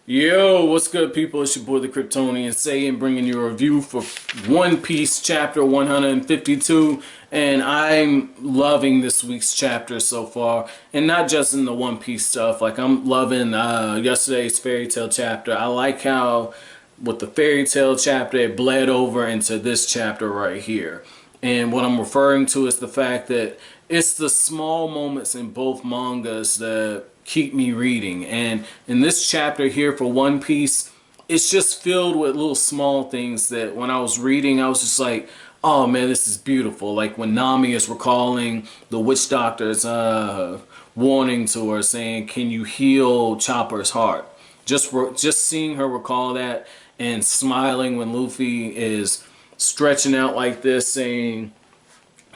Yo, what's good, people? It's your boy, the Kryptonian Saiyan, bringing you a review for One Piece chapter 152, and I'm loving this week's chapter so far, and not just in the One Piece stuff. Like, I'm loving yesterday's fairy tale chapter. I like how with the fairy tale chapter it bled over into this chapter right here. And what I'm referring to is the fact that it's the small moments in both mangas that keep me reading. And in this chapter here for One Piece, it's just filled with little small things that when I was reading, I was just like, oh man, this is beautiful. Like when Nami is recalling the witch doctor's warning to her saying, can you heal Chopper's heart? Just seeing her recall that and smiling when Luffy is stretching out like this saying,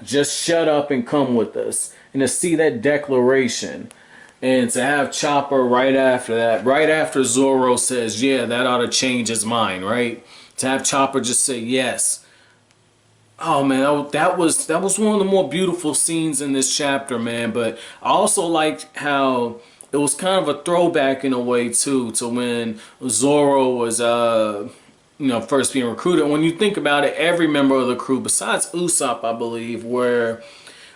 just shut up and come with us. And to see that declaration and to have Chopper right after that, right after Zoro says, yeah, that ought to change his mind, right? To have Chopper just say yes. Oh man, that was one of the more beautiful scenes in this chapter, man. But I also liked how it was kind of a throwback in a way too to when Zoro was first being recruited. When you think about it, every member of the crew besides Usopp, I believe, where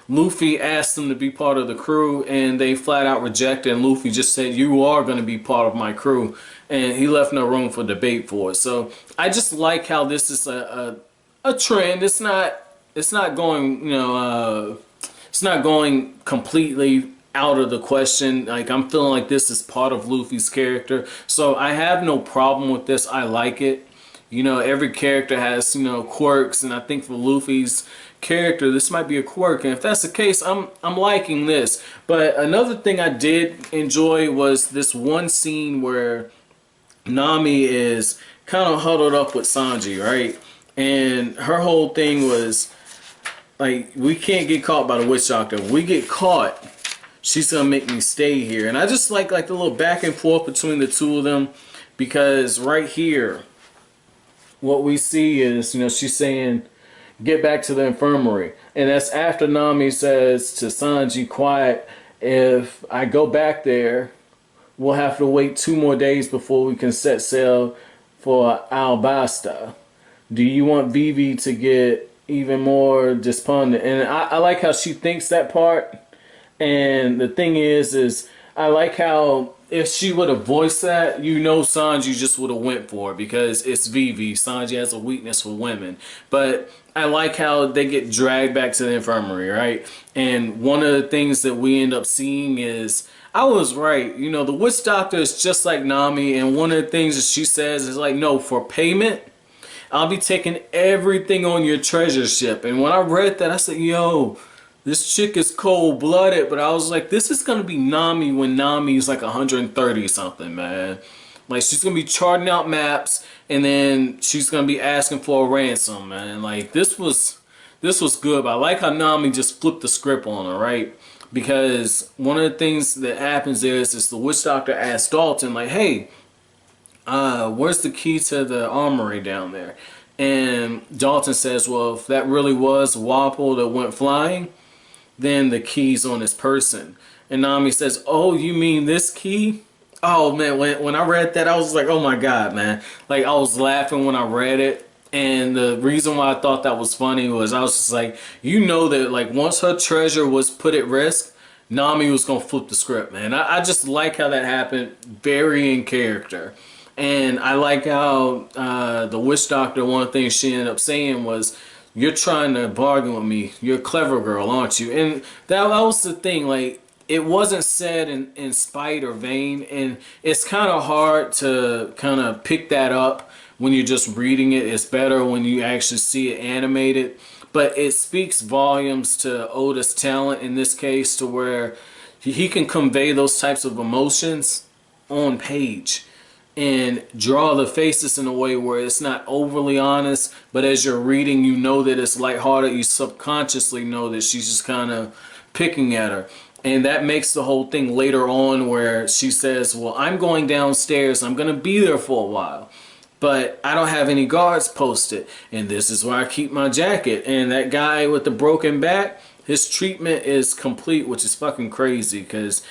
Luffy asked them to be part of the crew and they flat out rejected, and Luffy just said, you are going to be part of my crew, and he left no room for debate for it. So I just like how this is a trend. It's not going, it's not going completely out of the question. Like, I'm feeling like this is part of Luffy's character, so I have no problem with this. I like it. Every character has, quirks, and I think for Luffy's character, this might be a quirk. And if that's the case, I'm liking this. But another thing I did enjoy was this one scene where Nami is kind of huddled up with Sanji, right? And her whole thing was, like, we can't get caught by the witch doctor. If we get caught, she's gonna make me stay here. And I just like the little back and forth between the two of them, because right here, what we see is, she's saying, get back to the infirmary. And that's after Nami says to Sanji, quiet, if I go back there, we'll have to wait 2 more days before we can set sail for Alabasta. Do you want Vivi to get even more despondent? And I like how she thinks that part. And the thing is I like how if she would have voiced that, Sanji just would have went for it because it's Vivi. Sanji has a weakness for women. But I like how they get dragged back to the infirmary, right? And one of the things that we end up seeing is, I was right. The witch doctor is just like Nami, and one of the things that she says is like, no, for payment, I'll be taking everything on your treasure ship. And when I read that, I said, yo, this chick is cold-blooded. But I was like, this is going to be Nami when Nami's like 130 something, man. Like, she's going to be charting out maps, and then she's going to be asking for a ransom, man. Like, this was good. But I like how Nami just flipped the script on her, right? Because one of the things that happens is the witch doctor asks Dalton, like, hey, where's the key to the armory down there? And Dalton says, well, if that really was Wapol that went flying, then the key's on his person. And Nami says, oh, you mean this key? Oh man, when I read that, I was like, oh my god, man. Like, I was laughing when I read it. And the reason why I thought that was funny was I was just like, that like once her treasure was put at risk, Nami was gonna flip the script, man. I just like how that happened. Very in character. And I like how the witch doctor, one of the things she ended up saying was, you're trying to bargain with me. You're a clever girl, aren't you? And that was the thing. Like, it wasn't said in spite or vain. And it's kind of hard to kind of pick that up when you're just reading it. It's better when you actually see it animated. But it speaks volumes to Oda's talent in this case, to where he can convey those types of emotions on page and draw the faces in a way where it's not overly honest, but as you're reading, that it's lighthearted. You subconsciously know that she's just kind of picking at her. And that makes the whole thing later on where she says, well, I'm going downstairs. I'm going to be there for a while, but I don't have any guards posted. And this is where I keep my jacket. And that guy with the broken back, his treatment is complete, which is fucking crazy because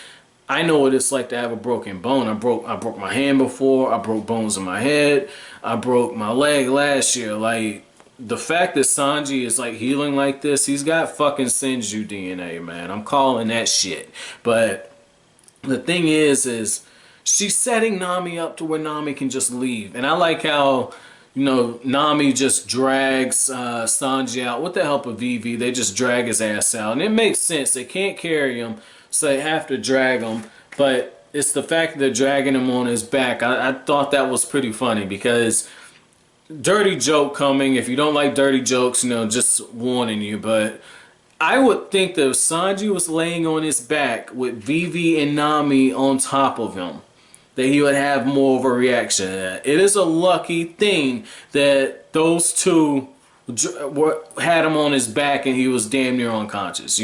I know what it's like to have a broken bone. I broke my hand before. I broke bones in my head. I broke my leg last year. Like, the fact that Sanji is like healing like this, he's got fucking Senju DNA, man. I'm calling that shit. But the thing is she's setting Nami up to where Nami can just leave. And I like how, Nami just drags Sanji out with the help of Vivi. They just drag his ass out. And it makes sense. They can't carry him, so they have to drag him. But it's the fact that they're dragging him on his back. I thought that was pretty funny because dirty joke coming. If you don't like dirty jokes, just warning you. But I would think that if Sanji was laying on his back with Vivi and Nami on top of him, that he would have more of a reaction. It is a lucky thing that those two had him on his back and he was damn near unconscious,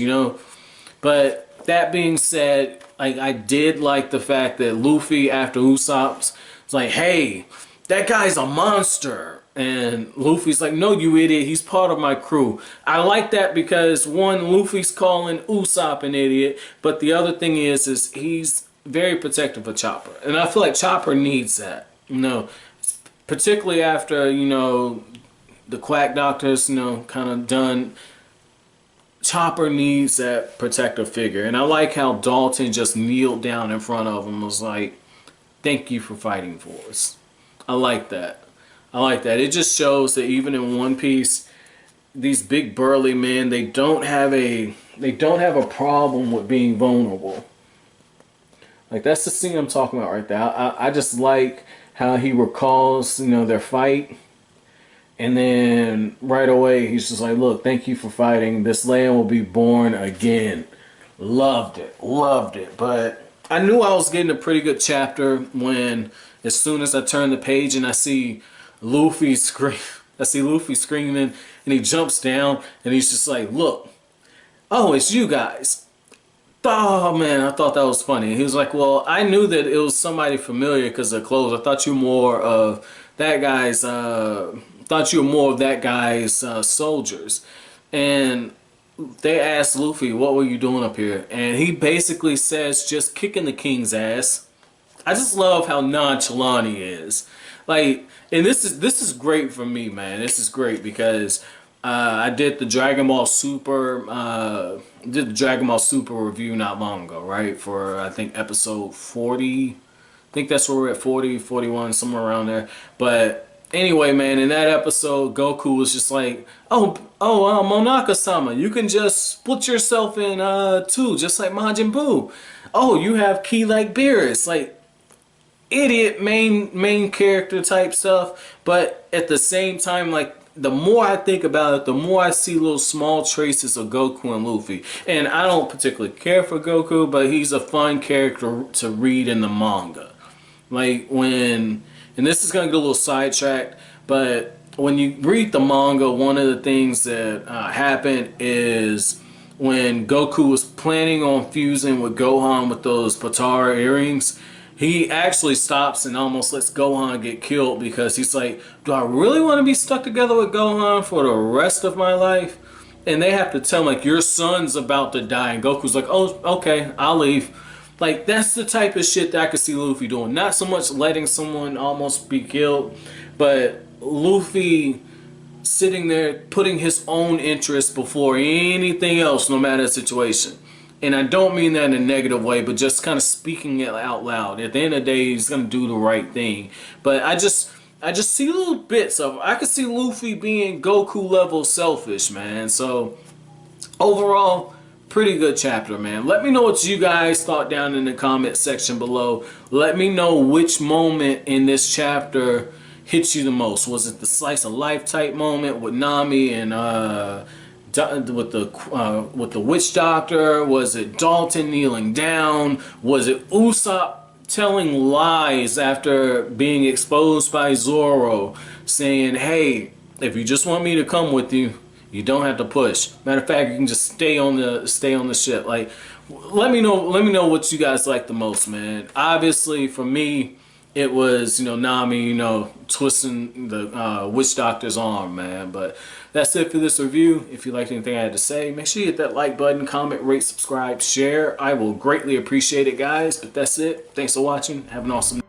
But that being said, I did like the fact that Luffy, after Usopp's, was like, hey, that guy's a monster. And Luffy's like, no, you idiot, he's part of my crew. I like that because, one, Luffy's calling Usopp an idiot, but the other thing is he's very protective of Chopper. And I feel like Chopper needs that, particularly after, the quack doctors, kind of done. Chopper needs that protective figure. And I like how Dalton just kneeled down in front of him and was like, thank you for fighting for us. I like that. It just shows that even in One Piece, these big burly men, they don't have a problem with being vulnerable. Like, that's the scene I'm talking about right there. I just like how he recalls, their fight. And then right away, he's just like, look, thank you for fighting. This land will be born again. Loved it. But I knew I was getting a pretty good chapter when, as soon as I turn the page and I see Luffy screaming, and he jumps down and he's just like, look, oh, it's you guys. Oh man, I thought that was funny. He was like, well, I knew that it was somebody familiar because of clothes. I thought you were more of that guy's soldiers. And they asked Luffy, what were you doing up here? And he basically says, just kicking the king's ass. I just love how nonchalant he is. Like, and this is great for me, man. This is great because I did the Dragon Ball Super review not long ago, right? For, I think, episode 40. I think that's where we're at, 40, 41, somewhere around there. But anyway, man, in that episode, Goku was just like, Monaka-sama, you can just split yourself in two, just like Majin Buu. Oh, you have ki like Beerus. Like, idiot main character type stuff. But at the same time, like, the more I think about it, the more I see little small traces of Goku and Luffy. And I don't particularly care for Goku, but he's a fun character to read in the manga. Like, and this is going to get a little sidetracked, but when you read the manga, one of the things that happened is when Goku was planning on fusing with Gohan with those Potara earrings, he actually stops and almost lets Gohan get killed because he's like, do I really want to be stuck together with Gohan for the rest of my life? And they have to tell him, like, your son's about to die. And Goku's like, oh, okay, I'll leave. Like, that's the type of shit that I could see Luffy doing. Not so much letting someone almost be killed, but Luffy sitting there putting his own interest before anything else, no matter the situation. And I don't mean that in a negative way, but just kind of speaking it out loud. At the end of the day, he's going to do the right thing. But I just see little bits of, I could see Luffy being Goku level selfish, man. So overall, pretty good chapter, man. Let me know what you guys thought down in the comment section below. Let me know which moment in this chapter hits you the most. Was it the slice of life type moment with Nami and with the witch doctor? Was it Dalton kneeling down? Was it Usopp telling lies after being exposed by Zoro, saying, hey, if you just want me to come with you, you don't have to push. Matter of fact, you can just stay on the ship. Like, let me know what you guys like the most, man. Obviously, for me, it was, you know, Nami, you know, twisting the witch doctor's arm, man. But that's it for this review. If you liked anything I had to say, make sure you hit that like button, comment, rate, subscribe, share. I will greatly appreciate it, guys. But that's it. Thanks for watching. Have an awesome night.